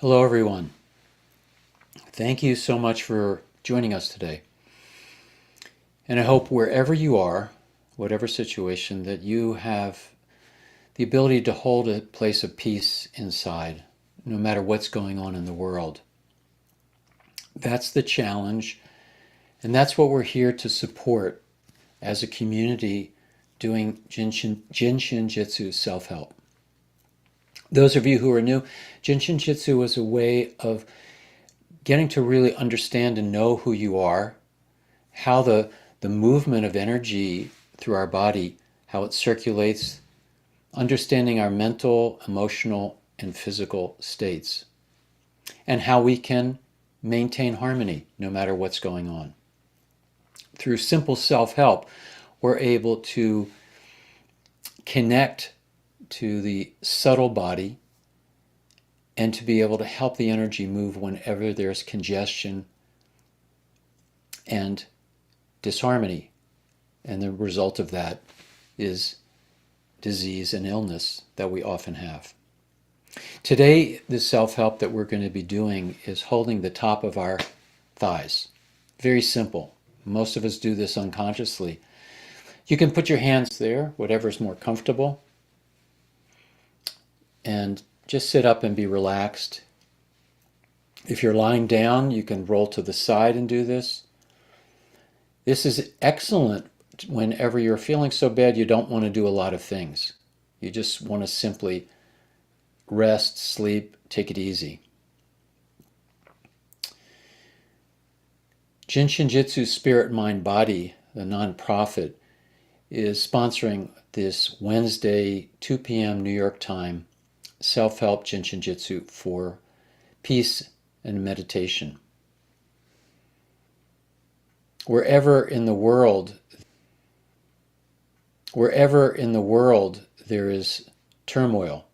Hello, everyone. Thank you so much for joining us today. And I hope wherever you are, whatever situation, that you have the ability to hold a place of peace inside, no matter what's going on in the world. That's the challenge, and that's what we're here to support as a community doing Jin Shin Jyutsu self-help. Those of you who are new, Jin Shin Jyutsu is a way of getting to really understand and know who you are, how the movement of energy through our body, how it circulates, understanding our mental, emotional, and physical states, and how we can maintain harmony no matter what's going on. Through simple self-help, we're able to connect to the subtle body and to be able to help the energy move whenever there's congestion and disharmony. And the result of that is disease and illness that we often have. Today, the self-help that we're going to be doing is holding the top of our thighs. Very simple. Most of us do this unconsciously. You can put your hands there, whatever's more comfortable, and just sit up and be relaxed. If you're lying down, you can roll to the side and do this. This is excellent whenever you're feeling so bad you don't want to do a lot of things. You just want to simply rest, sleep, take it easy. Jin Shin Jyutsu Spirit Mind Body, the nonprofit, is sponsoring this Wednesday, 2 p.m. New York time, self-help Jin Shin Jyutsu for peace and meditation. Wherever in the world there is turmoil,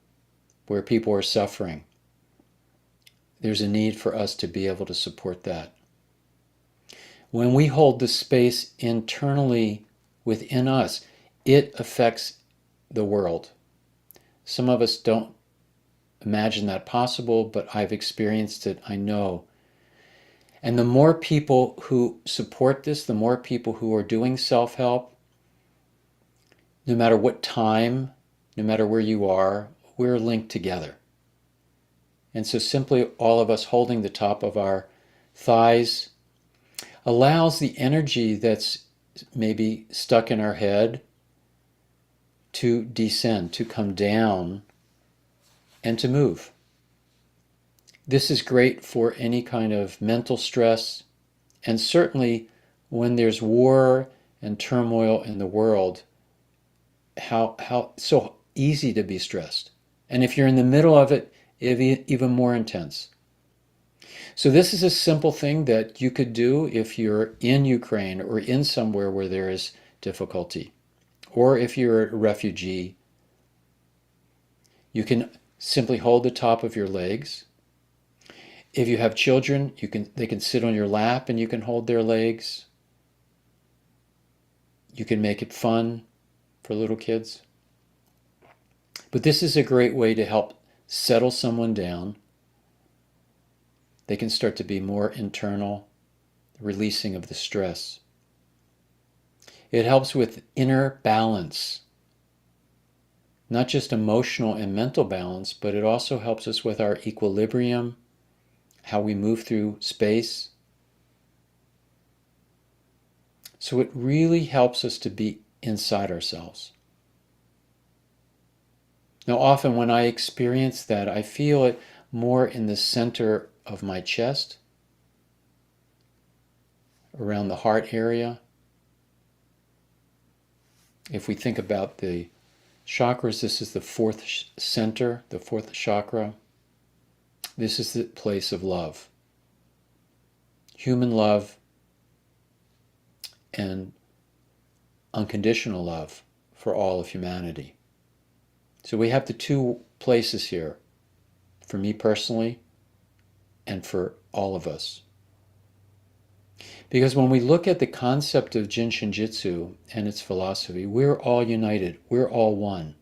where people are suffering, there's a need for us to be able to support that. When we hold the space internally within us, it affects the world. Some of us don't imagine that possible, but I've experienced it, I know. And the more people who support this, the more people who are doing self-help, no matter what time, no matter where you are, we're linked together. And so simply all of us holding the top of our thighs allows the energy that's maybe stuck in our head to descend, to come down, and to move. This is great for any kind of mental stress, and certainly when there's war and turmoil in the world, how so easy to be stressed. And if you're in the middle of it, even more intense. So this is a simple thing that you could do if you're in Ukraine or in somewhere where there is difficulty. Or if you're a refugee, you can simply hold the top of your legs. If you have children, they can sit on your lap and you can hold their legs. You can make it fun for little kids. But this is a great way to help settle someone down. They can start to be more internal, releasing of the stress. It helps with inner balance, not just emotional and mental balance, but it also helps us with our equilibrium, how we move through space. So it really helps us to be inside ourselves. Now, often when I experience that, I feel it more in the center of my chest, around the heart area. If we think about the chakras, this is the fourth center, the fourth chakra. This is the place of love. Human love and unconditional love for all of humanity. So we have the two places here, for me personally, and for all of us. Because when we look at the concept of Jin Shin Jyutsu and its philosophy, we're all united, we're all one.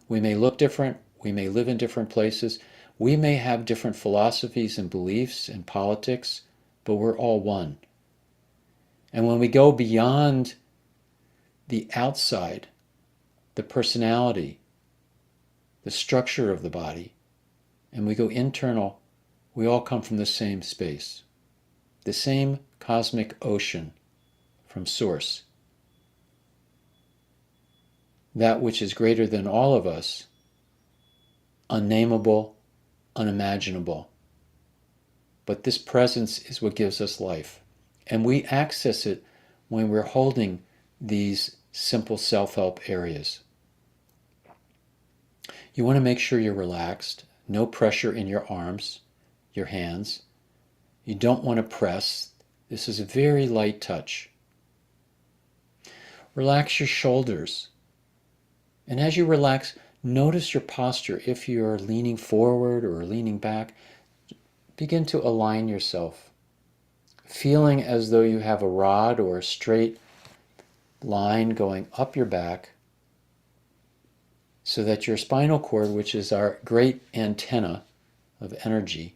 We may look different, we may live in different places, We may have different philosophies and beliefs and politics, but we're all one. And when we go beyond the outside, the personality, the structure of the body, and we go internal, we all come from the same space, the same cosmic ocean from Source. That which is greater than all of us, unnameable, unimaginable. But this presence is what gives us life. And we access it when we're holding these simple self-help areas. You want to make sure you're relaxed, no pressure in your arms, your hands. You don't want to press. This is a very light touch. Relax your shoulders. And as you relax, notice your posture. If you're leaning forward or leaning back, begin to align yourself, feeling as though you have a rod or a straight line going up your back so that your spinal cord, which is our great antenna of energy,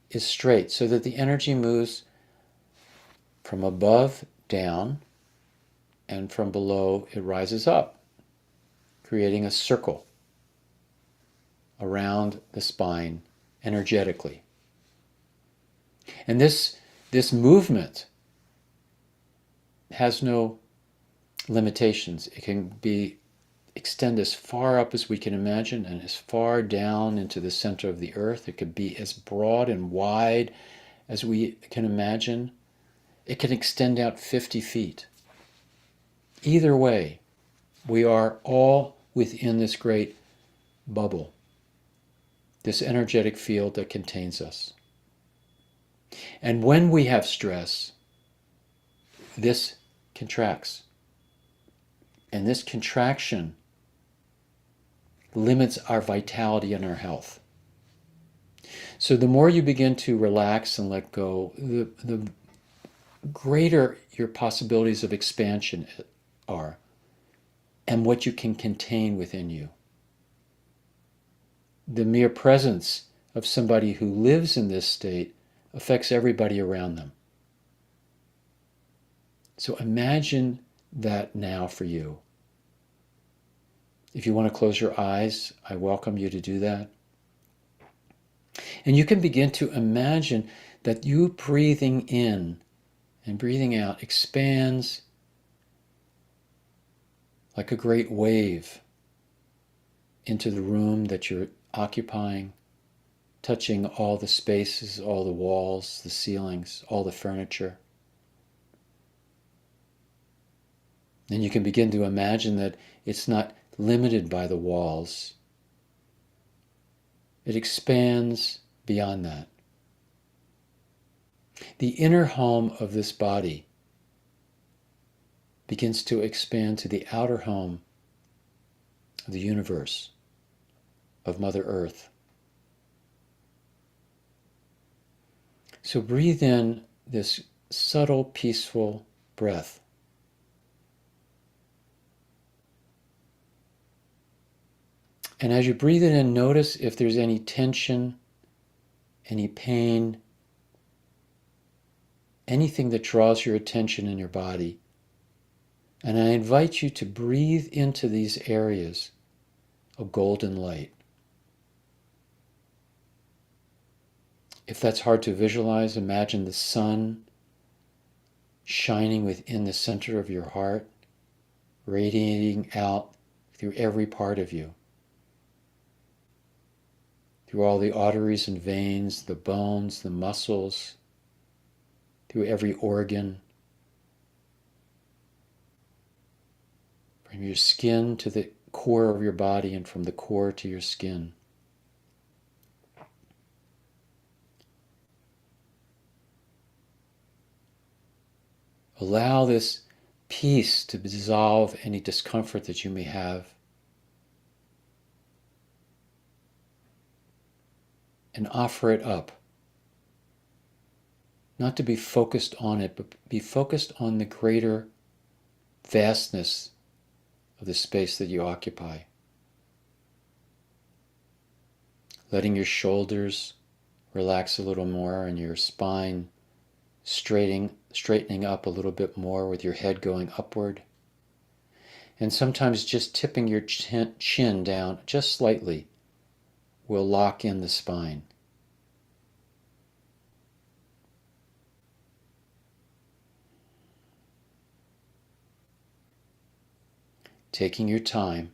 is straight so that the energy moves from above down and from below it rises up, creating a circle around the spine energetically. And this movement has no limitations. It can extend as far up as we can imagine and as far down into the center of the earth. It could be as broad and wide as we can imagine. It can extend out 50 feet. Either way, we are all within this great bubble, this energetic field that contains us. And when we have stress, this contracts. And this contraction limits our vitality and our health. So the more you begin to relax and let go, the greater your possibilities of expansion are and what you can contain within you. The mere presence of somebody who lives in this state affects everybody around them. So imagine that now for you. If you want to close your eyes, I welcome you to do that. And you can begin to imagine that you breathing in and breathing out expands like a great wave into the room that you're occupying, touching all the spaces, all the walls, the ceilings, all the furniture. And you can begin to imagine that it's not limited by the walls. It expands beyond that. The inner home of this body begins to expand to the outer home of the universe, of Mother Earth. So breathe in this subtle, peaceful breath. And as you breathe it in, notice if there's any tension, any pain, anything that draws your attention in your body. And I invite you to breathe into these areas a golden light. If that's hard to visualize, imagine the sun shining within the center of your heart, radiating out through every part of you, through all the arteries and veins, the bones, the muscles, through every organ, from your skin to the core of your body and from the core to your skin. Allow this peace to dissolve any discomfort that you may have. And offer it up. Not to be focused on it, but be focused on the greater vastness of the space that you occupy. letting your shoulders relax a little more and your spine straightening up a little bit more with your head going upward. And sometimes just tipping your chin down just slightly will lock in the spine. Taking your time.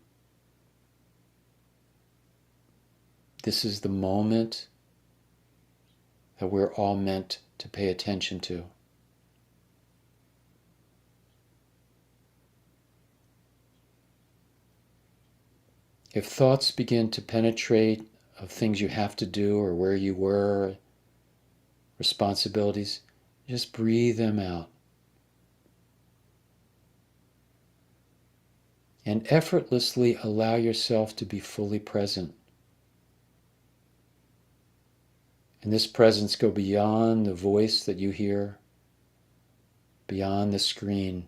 This is the moment that we're all meant to pay attention to. If thoughts begin to penetrate of things you have to do or where you were, responsibilities, just breathe them out. And effortlessly allow yourself to be fully present. And this presence go beyond the voice that you hear, beyond the screen,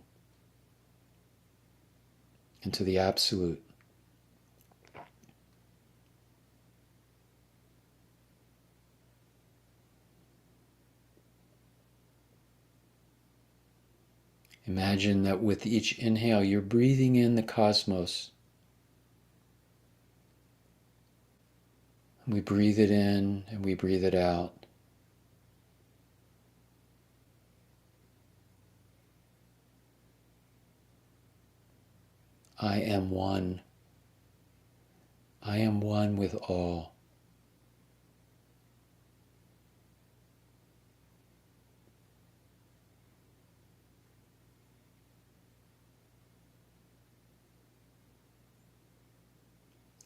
into the absolute. Imagine that with each inhale, you're breathing in the cosmos. We breathe it in and we breathe it out. I am one. I am one with all.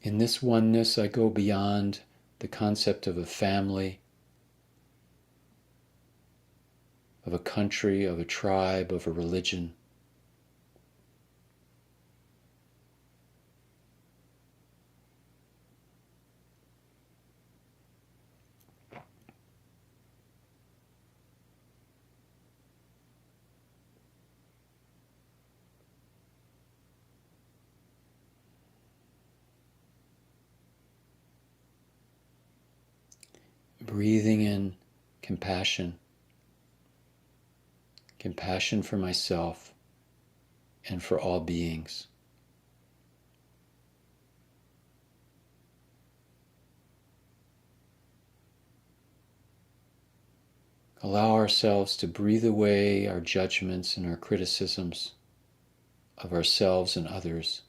In this oneness, I go beyond the concept of a family, of a country, of a tribe, of a religion. Breathing in compassion. Compassion for myself and for all beings. Allow ourselves to breathe away our judgments and our criticisms of ourselves and others.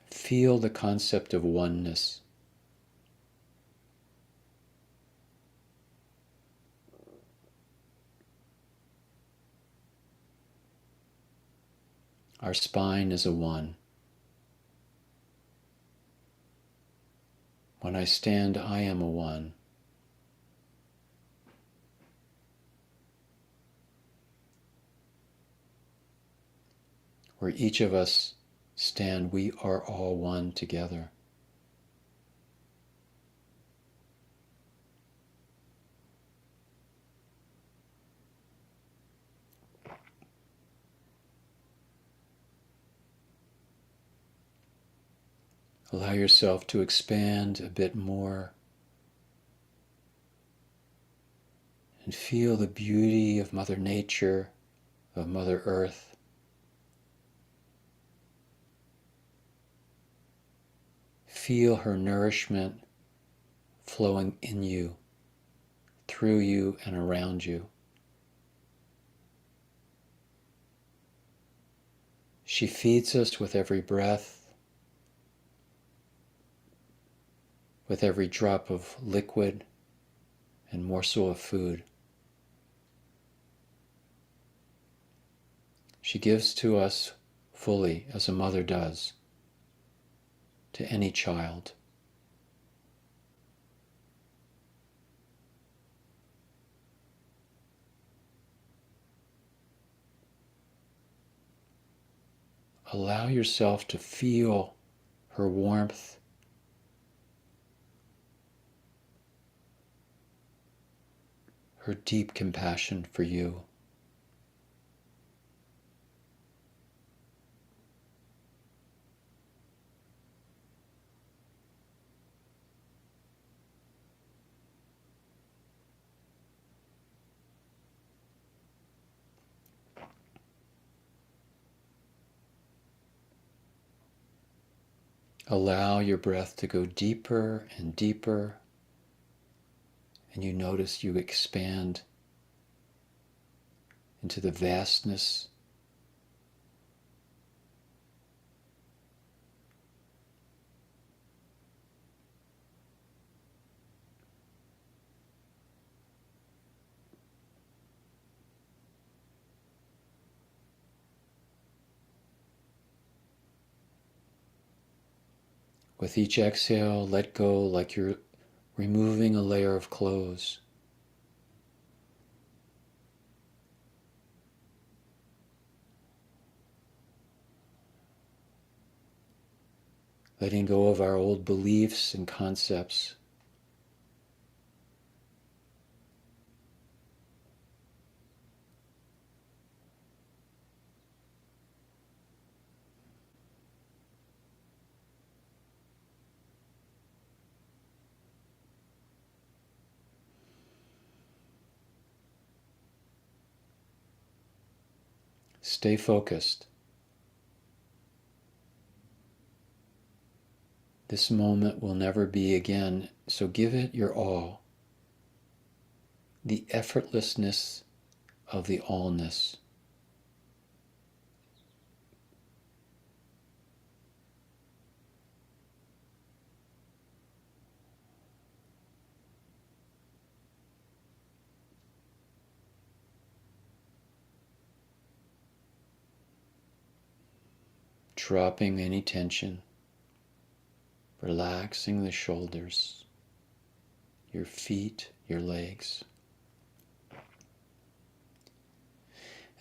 Feel the concept of oneness. Our spine is a one. When I stand, I am a one. Where each of us stand, we are all one together. Allow yourself to expand a bit more and feel the beauty of Mother Nature, of Mother Earth. Feel her nourishment flowing in you, through you, and around you. She feeds us with every breath, with every drop of liquid and morsel of food. She gives to us fully as a mother does to any child. Allow yourself to feel her warmth, her deep compassion for you. Allow your breath to go deeper and deeper, and you notice you expand into the vastness with each exhale. Let go like you're removing a layer of clothes. Letting go of our old beliefs and concepts. Stay focused. This moment will never be again, so give it your all. The effortlessness of the allness. Dropping any tension, relaxing the shoulders, your feet, your legs.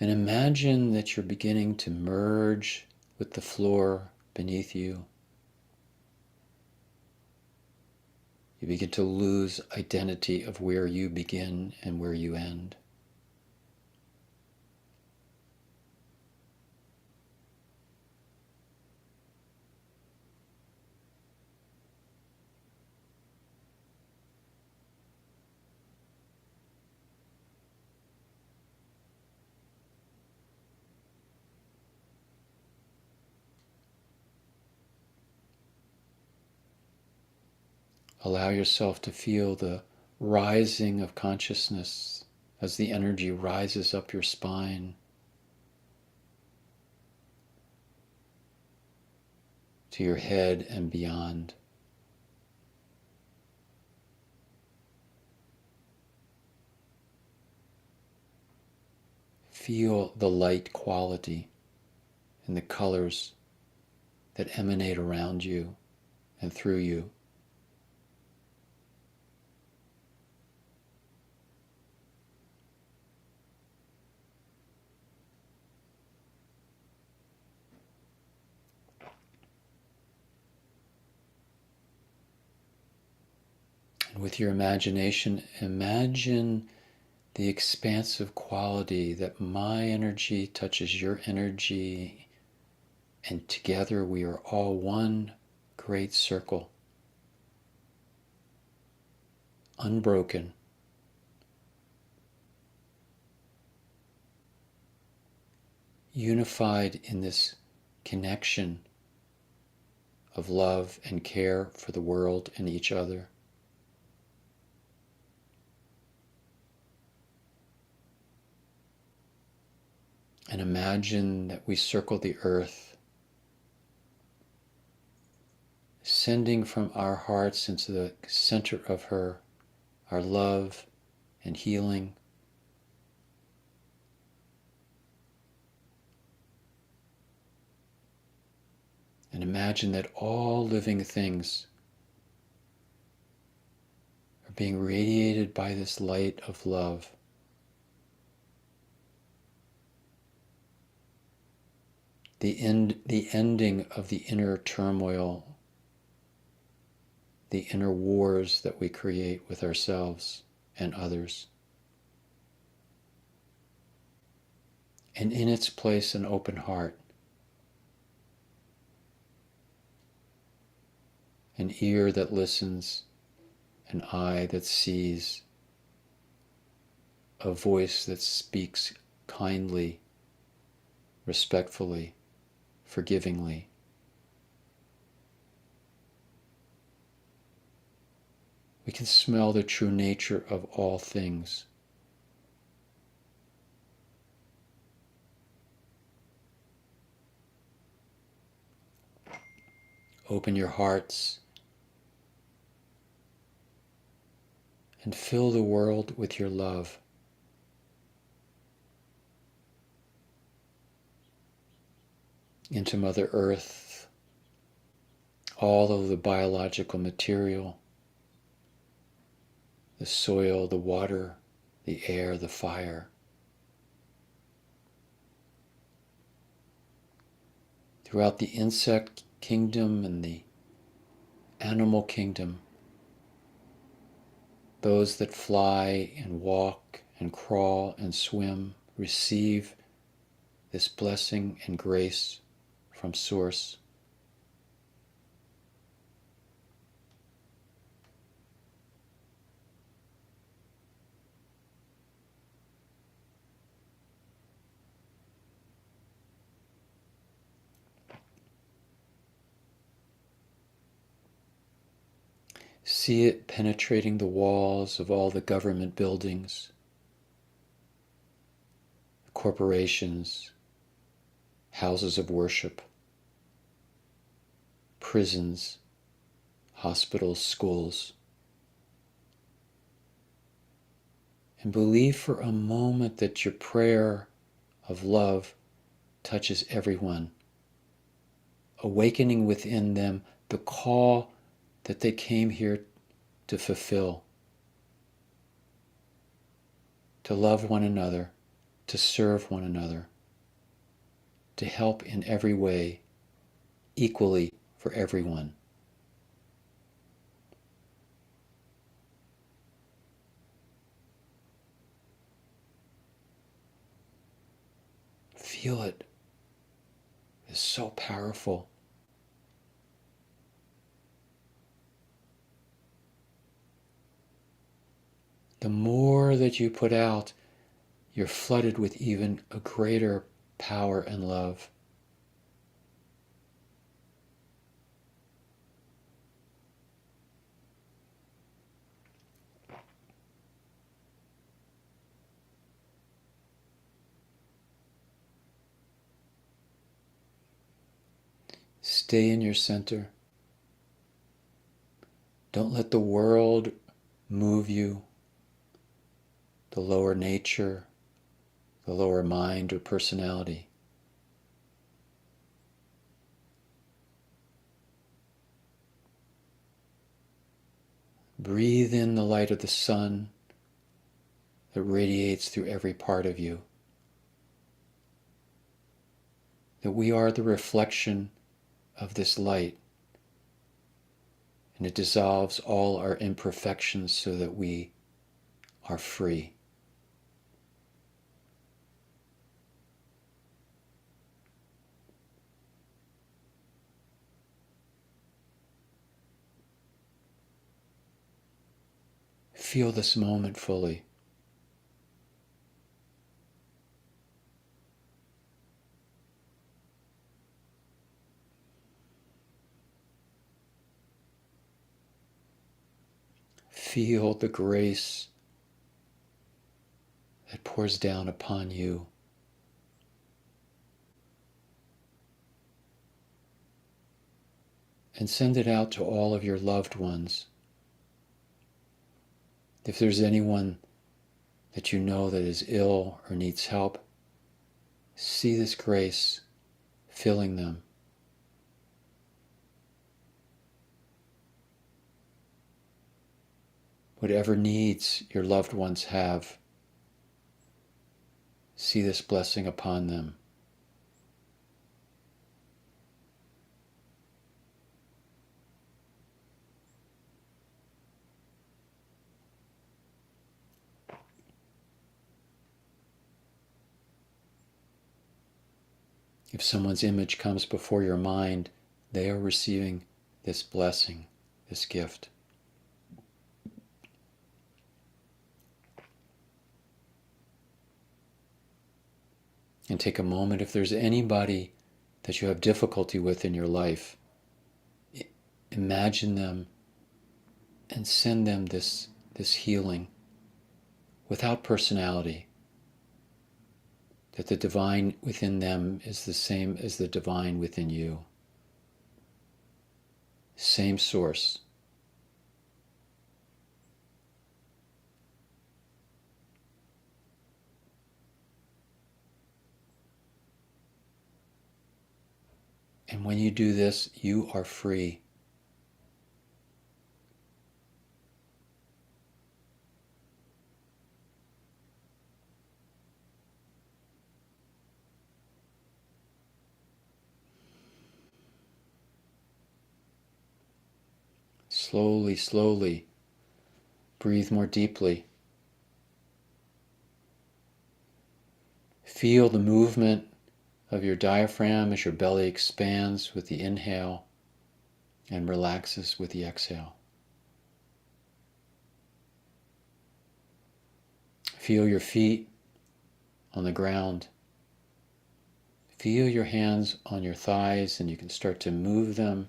And imagine that you're beginning to merge with the floor beneath you. You begin to lose identity of where you begin and where you end. Allow yourself to feel the rising of consciousness as the energy rises up your spine to your head and beyond. Feel the light quality and the colors that emanate around you and through you. And with your imagination, imagine the expansive quality that my energy touches your energy, and together we are all one great circle, unbroken, unified in this connection of love and care for the world and each other. And imagine that we circle the earth, sending from our hearts into the center of her our love and healing. And imagine that all living things are being radiated by this light of love. The ending of the inner turmoil the inner wars that we create with ourselves and others. And in its place, an open heart, an ear that listens, an eye that sees, a voice that speaks kindly, respectfully, forgivingly. We can smell the true nature of all things. Open your hearts and fill the world with your love. Into Mother Earth, all of the biological material, the soil, the water, the air, the fire. Throughout the insect kingdom and the animal kingdom, those that fly and walk and crawl and swim receive this blessing and grace from Source. See it penetrating the walls of all the government buildings, corporations, houses of worship, prisons, hospitals, schools. And believe for a moment that your prayer of love touches everyone, awakening within them the call that they came here to fulfill, to love one another, to serve one another, to help in every way, equally for everyone. Feel it. It's so powerful. The more that you put out, you're flooded with even a greater power and love. Stay in your center. Don't let the world move you, the lower nature, the lower mind or personality. Breathe in the light of the sun that radiates through every part of you. That we are the reflection of this light, and it dissolves all our imperfections so that we are free. Feel this moment fully. Feel the grace that pours down upon you. And send it out to all of your loved ones. If there's anyone that you know that is ill or needs help, see this grace filling them. Whatever needs your loved ones have, see this blessing upon them. If someone's image comes before your mind, they are receiving this blessing, this gift. And take a moment, if there's anybody that you have difficulty with in your life, imagine them and send them this healing without personality, that the divine within them is the same as the divine within you. Same source. And when you do this, you are free. Slowly, slowly, breathe more deeply. Feel the movement of your diaphragm as your belly expands with the inhale and relaxes with the exhale. Feel your feet on the ground. Feel your hands on your thighs, and you can start to move them.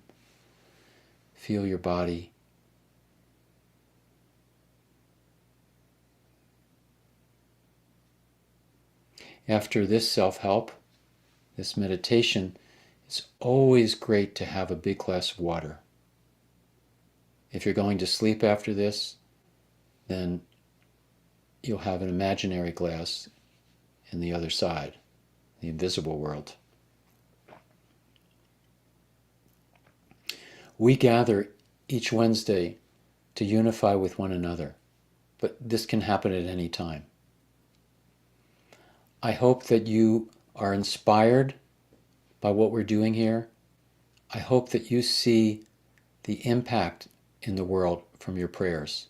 Feel your body. After this self-help, this meditation, it's always great to have a big glass of water. If you're going to sleep after this, then you'll have an imaginary glass in the other side, the invisible world. We gather each Wednesday to unify with one another, but this can happen at any time. I hope that you are inspired by what we're doing here. I hope that you see the impact in the world from your prayers,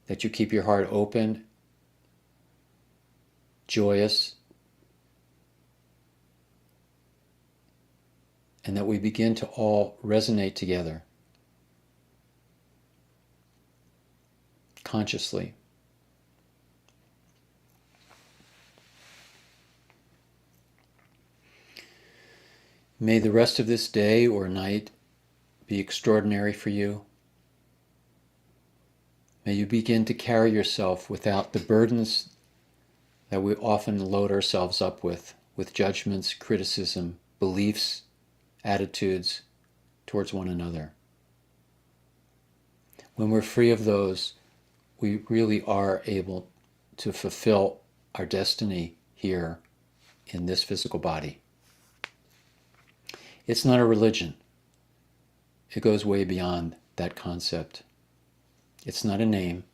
that you keep your heart open, joyous, and that we begin to all resonate together consciously. May the rest of this day or night be extraordinary for you. May you begin to carry yourself without the burdens that we often load ourselves up with judgments, criticism, beliefs, attitudes towards one another. When we're free of those, we really are able to fulfill our destiny here in this physical body. It's not a religion. It goes way beyond that concept. It's not a name.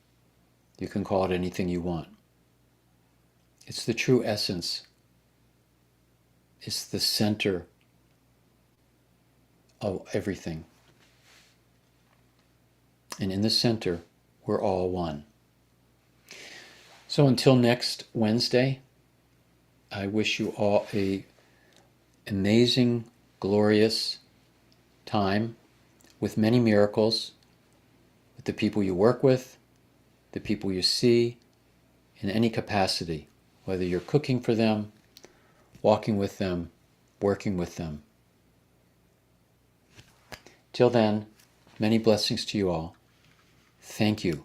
You can call it anything you want. It's the true essence. It's the center of everything. And in the center, we're all one. So until next Wednesday, I wish you all an amazing, glorious time with many miracles, with the people you work with, the people you see, in any capacity, whether you're cooking for them, walking with them, working with them. Till then, many blessings to you all. Thank you.